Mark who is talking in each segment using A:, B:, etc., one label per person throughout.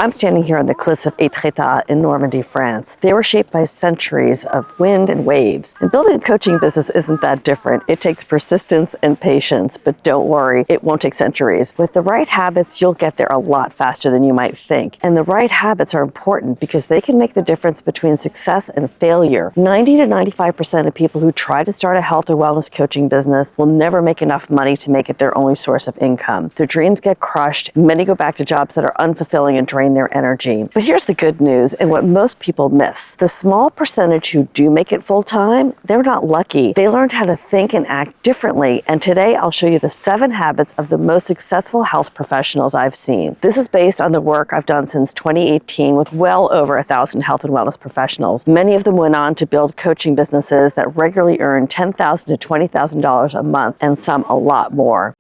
A: I'm standing here on the cliffs of Étretat in Normandy, France. They were shaped by centuries of wind and waves. And building a coaching business isn't that different. It takes persistence and patience, but don't worry, it won't take centuries. With the right habits, you'll get there a lot faster than you might think. And the right habits are important because they can make the difference between success and failure. 90 to 95% of people who try to start a health or wellness coaching business will never make enough money to make it their only source of income. Their dreams get crushed. Many go back to jobs that are unfulfilling and drain their energy. But here's the good news and what most people miss. The small percentage who do make it full-time, they're not lucky. They learned how to think and act differently. And today I'll show you the 7 habits of the most successful health professionals I've seen. This is based on the work I've done since 2018 with well over 1,000 health and wellness professionals. Many of them went on to build coaching businesses that regularly earn $10,000 to $20,000 a month, and some a lot more.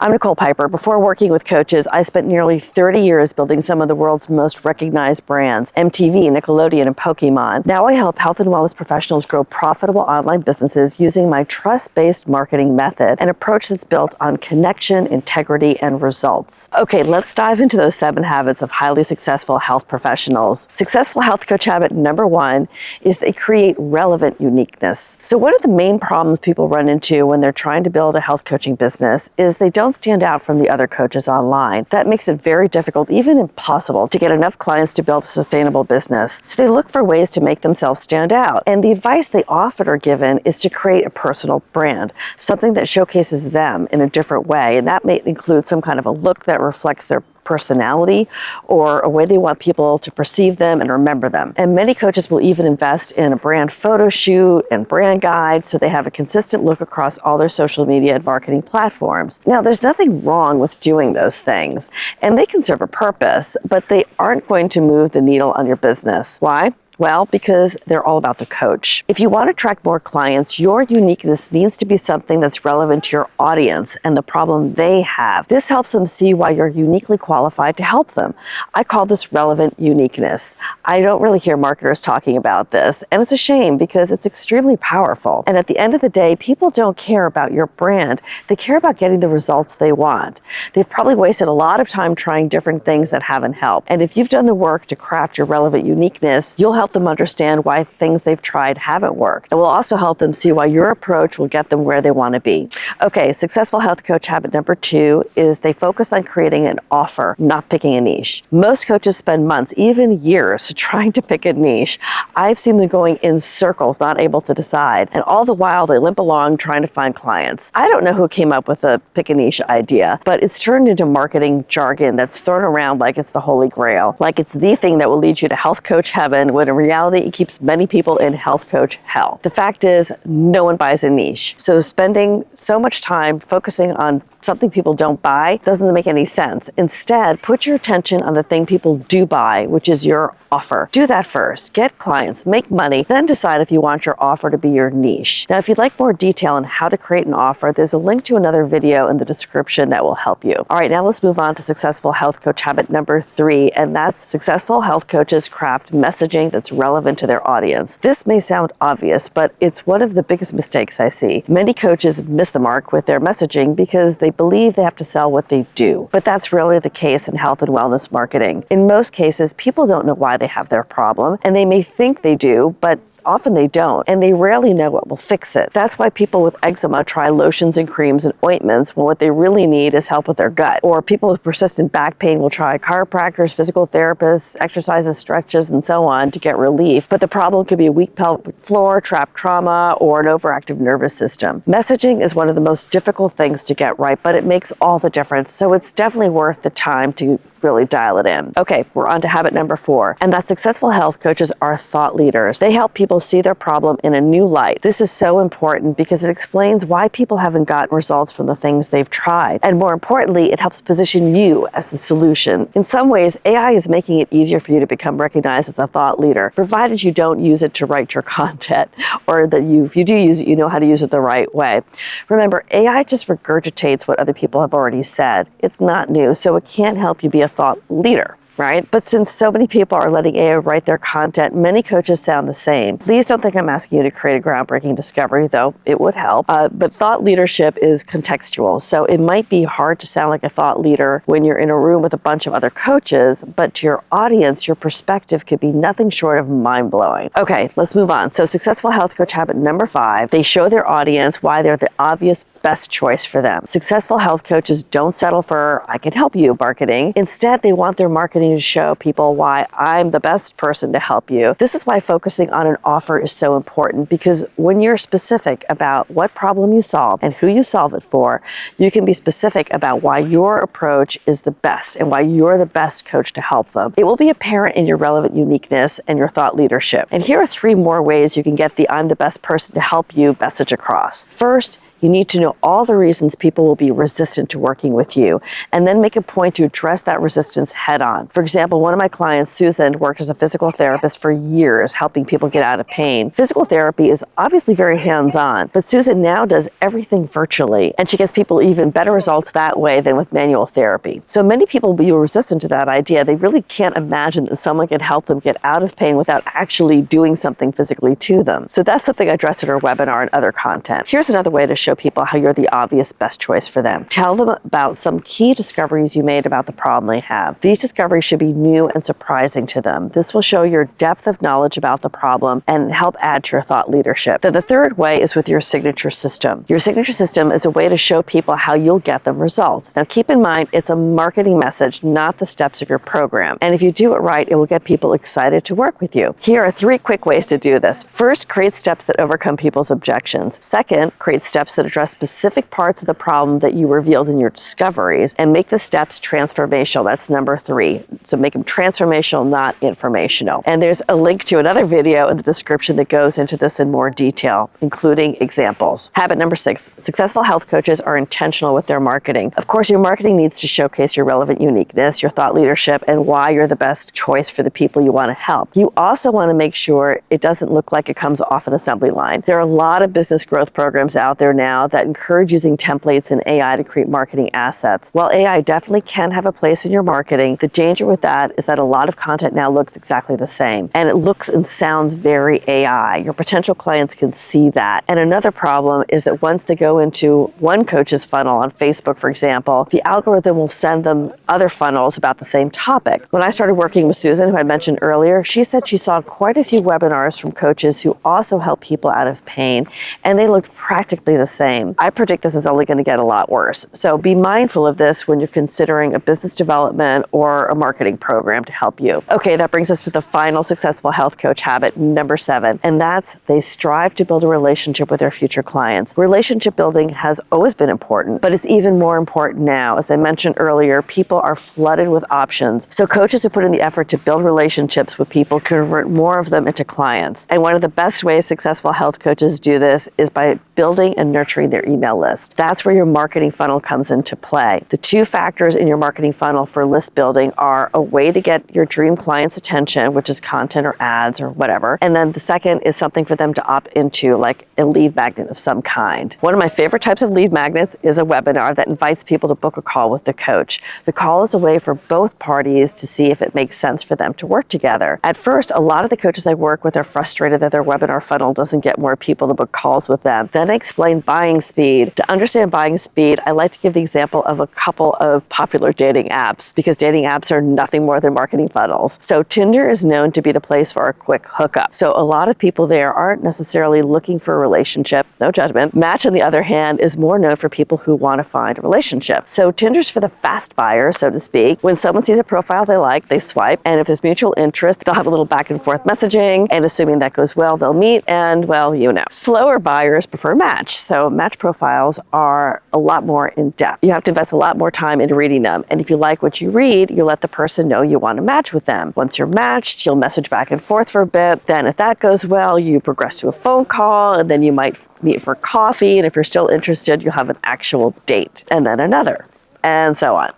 A: I'm Nicole Piper. Before working with coaches, I spent nearly 30 years building some of the world's most recognized brands, MTV, Nickelodeon, and Pokemon. Now I help health and wellness professionals grow profitable online businesses using my trust-based marketing method, an approach that's built on connection, integrity, and results. Okay, let's dive into those 7 habits of highly successful health professionals. Successful health coach habit number 1 is they create relevant uniqueness. So one of the main problems people run into when they're trying to build a health coaching business is they don't stand out from the other coaches online. That makes it very difficult, even impossible, to get enough clients to build a sustainable business. So they look for ways to make themselves stand out. And the advice they often are given is to create a personal brand, something that showcases them in a different way. And that may include some kind of a look that reflects their personality or a way they want people to perceive them and remember them. And many coaches will even invest in a brand photo shoot and brand guide so they have a consistent look across all their social media and marketing platforms. Now, there's nothing wrong with doing those things, and they can serve a purpose, but they aren't going to move the needle on your business. Why? Well, because they're all about the coach. If you want to attract more clients, your uniqueness needs to be something that's relevant to your audience and the problem they have. This helps them see why you're uniquely qualified to help them. I call this relevant uniqueness. I don't really hear marketers talking about this, and it's a shame because it's extremely powerful. And at the end of the day, people don't care about your brand. They care about getting the results they want. They've probably wasted a lot of time trying different things that haven't helped. And if you've done the work to craft your relevant uniqueness, you'll help them understand why things they've tried haven't worked. It will also help them see why your approach will get them where they want to be. Okay, successful health coach habit number 2 is they focus on creating an offer, not picking a niche. Most coaches spend months, even years, trying to pick a niche. I've seen them going in circles, not able to decide. And all the while, they limp along trying to find clients. I don't know who came up with the pick a niche idea, but it's turned into marketing jargon that's thrown around like it's the holy grail, like it's the thing that will lead you to health coach heaven, when in reality, it keeps many people in health coach hell. The fact is, no one buys a niche. So spending so much time focusing on something people don't buy doesn't make any sense. Instead, put your attention on the thing people do buy, which is your offer. Do that first. Get clients, make money, then decide if you want your offer to be your niche. Now, if you'd like more detail on how to create an offer, there's a link to another video in the description that will help you. All right, now let's move on to successful health coach habit number 3, and that's successful health coaches craft messaging that's relevant to their audience. This may sound obvious, but it's one of the biggest mistakes I see. Many coaches miss the mark with their messaging because they believe they have to sell what they do. But that's rarely the case in health and wellness marketing. In most cases, people don't know why they have their problem, and they may think they do, but often they don't, and they rarely know what will fix it. That's why people with eczema try lotions and creams and ointments when what they really need is help with their gut. Or people with persistent back pain will try chiropractors, physical therapists, exercises, stretches, and so on to get relief. But the problem could be a weak pelvic floor, trapped trauma, or an overactive nervous system. Messaging is one of the most difficult things to get right, but it makes all the difference. So it's definitely worth the time to really dial it in. Okay, we're on to habit number 4, and that successful health coaches are thought leaders. They help people see their problem in a new light. This is so important because it explains why people haven't gotten results from the things they've tried. And more importantly, it helps position you as the solution. In some ways, AI is making it easier for you to become recognized as a thought leader, provided you don't use it to write your content, or that if you do use it, you know how to use it the right way. Remember, AI just regurgitates what other people have already said. It's not new, so it can't help you be a thought leader. right? But since so many people are letting AI write their content, many coaches sound the same. Please don't think I'm asking you to create a groundbreaking discovery, though it would help. But thought leadership is contextual. So it might be hard to sound like a thought leader when you're in a room with a bunch of other coaches, but to your audience, your perspective could be nothing short of mind-blowing. Okay, let's move on. So successful health coach habit number 5, they show their audience why they're the obvious best choice for them. Successful health coaches don't settle for "I can help you" marketing. Instead, they want their marketing to show people why I'm the best person to help you. This is why focusing on an offer is so important, because when you're specific about what problem you solve and who you solve it for, you can be specific about why your approach is the best and why you're the best coach to help them. It will be apparent in your relevant uniqueness and your thought leadership. And here are 3 more ways you can get the "I'm the best person to help you" message across. First, you need to know all the reasons people will be resistant to working with you, and then make a point to address that resistance head on. For example, one of my clients, Susan, worked as a physical therapist for years, helping people get out of pain. Physical therapy is obviously very hands-on, but Susan now does everything virtually, and she gets people even better results that way than with manual therapy. So many people will be resistant to that idea. They really can't imagine that someone can help them get out of pain without actually doing something physically to them. So that's something I address in our webinar and other content. Here's another way to show people how you're the obvious best choice for them. Tell them about some key discoveries you made about the problem they have. These discoveries should be new and surprising to them. This will show your depth of knowledge about the problem and help add to your thought leadership. Then the third way is with your signature system. Your signature system is a way to show people how you'll get them results. Now keep in mind, it's a marketing message, not the steps of your program. And if you do it right, it will get people excited to work with you. Here are 3 quick ways to do this. First, create steps that overcome people's objections. Second, create steps that address specific parts of the problem that you revealed in your discoveries, and make the steps transformational. That's number 3. So make them transformational, not informational. And there's a link to another video in the description that goes into this in more detail, including examples. Habit number 6, successful health coaches are intentional with their marketing. Of course, your marketing needs to showcase your relevant uniqueness, your thought leadership, and why you're the best choice for the people you want to help. You also want to make sure it doesn't look like it comes off an assembly line. There are a lot of business growth programs out there now that encourage using templates and AI to create marketing assets. While AI definitely can have a place in your marketing, the danger with that is that a lot of content now looks exactly the same, and it looks and sounds very AI. Your potential clients can see that. And another problem is that once they go into one coach's funnel on Facebook, for example, the algorithm will send them other funnels about the same topic. When I started working with Susan, who I mentioned earlier, she said she saw quite a few webinars from coaches who also help people out of pain, and they looked practically the same. I predict this is only going to get a lot worse. So be mindful of this when you're considering a business development or a marketing program to help you. Okay, that brings us to the final successful health coach habit, number 7, and that's they strive to build a relationship with their future clients. Relationship building has always been important, but it's even more important now. As I mentioned earlier, people are flooded with options. So coaches who put in the effort to build relationships with people convert more of them into clients. And one of the best ways successful health coaches do this is by building and nurturing their email list. That's where your marketing funnel comes into play. The 2 factors in your marketing funnel for list building are a way to get your dream client's attention, which is content or ads or whatever. And then the second is something for them to opt into, like a lead magnet of some kind. One of my favorite types of lead magnets is a webinar that invites people to book a call with the coach. The call is a way for both parties to see if it makes sense for them to work together. At first, a lot of the coaches I work with are frustrated that their webinar funnel doesn't get more people to book calls with them. Then I explain buying speed. To understand buying speed, I like to give the example of a couple of popular dating apps, because dating apps are nothing more than marketing funnels. So Tinder is known to be the place for a quick hookup. So a lot of people there aren't necessarily looking for a relationship, no judgment. Match, on the other hand, is more known for people who want to find a relationship. So Tinder's for the fast buyer, so to speak. When someone sees a profile they like, they swipe, and if there's mutual interest, they'll have a little back and forth messaging, and assuming that goes well, they'll meet, and well, you know. Slower buyers prefer Match. So Match profiles are a lot more in depth. You have to invest a lot more time into reading them, and if you like what you read, you let the person know you want to match with them. Once you're matched, you'll message back and forth for a bit. Then if that goes well, you progress to a phone call, and then you might meet for coffee, and if you're still interested, you'll have an actual date, and then another, and so on.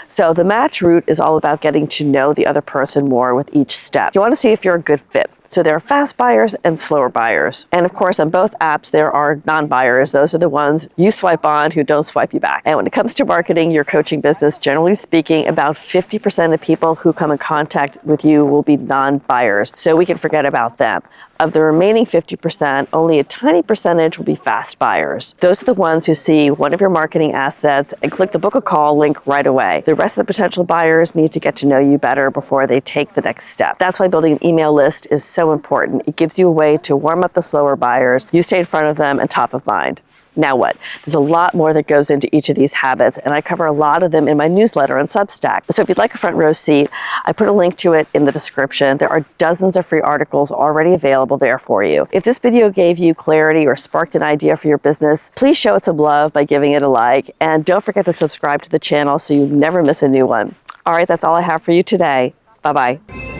A: So the match route is all about getting to know the other person more with each step. You want to see if you're a good fit. So there are fast buyers and slower buyers. And of course, on both apps, there are non-buyers. Those are the ones you swipe on who don't swipe you back. And when it comes to marketing your coaching business, generally speaking, about 50% of people who come in contact with you will be non-buyers. So we can forget about them. Of the remaining 50%, only a tiny percentage will be fast buyers. Those are the ones who see one of your marketing assets and click the book a call link right away. The rest of the potential buyers need to get to know you better before they take the next step. That's why building an email list is so important. It gives you a way to warm up the slower buyers, you stay in front of them and top of mind. Now what? There's a lot more that goes into each of these habits, and I cover a lot of them in my newsletter on Substack. So if you'd like a front row seat, I put a link to it in the description. There are dozens of free articles already available there for you. If this video gave you clarity or sparked an idea for your business, please show it some love by giving it a like, and don't forget to subscribe to the channel so you never miss a new one. All right, that's all I have for you today. Bye-bye.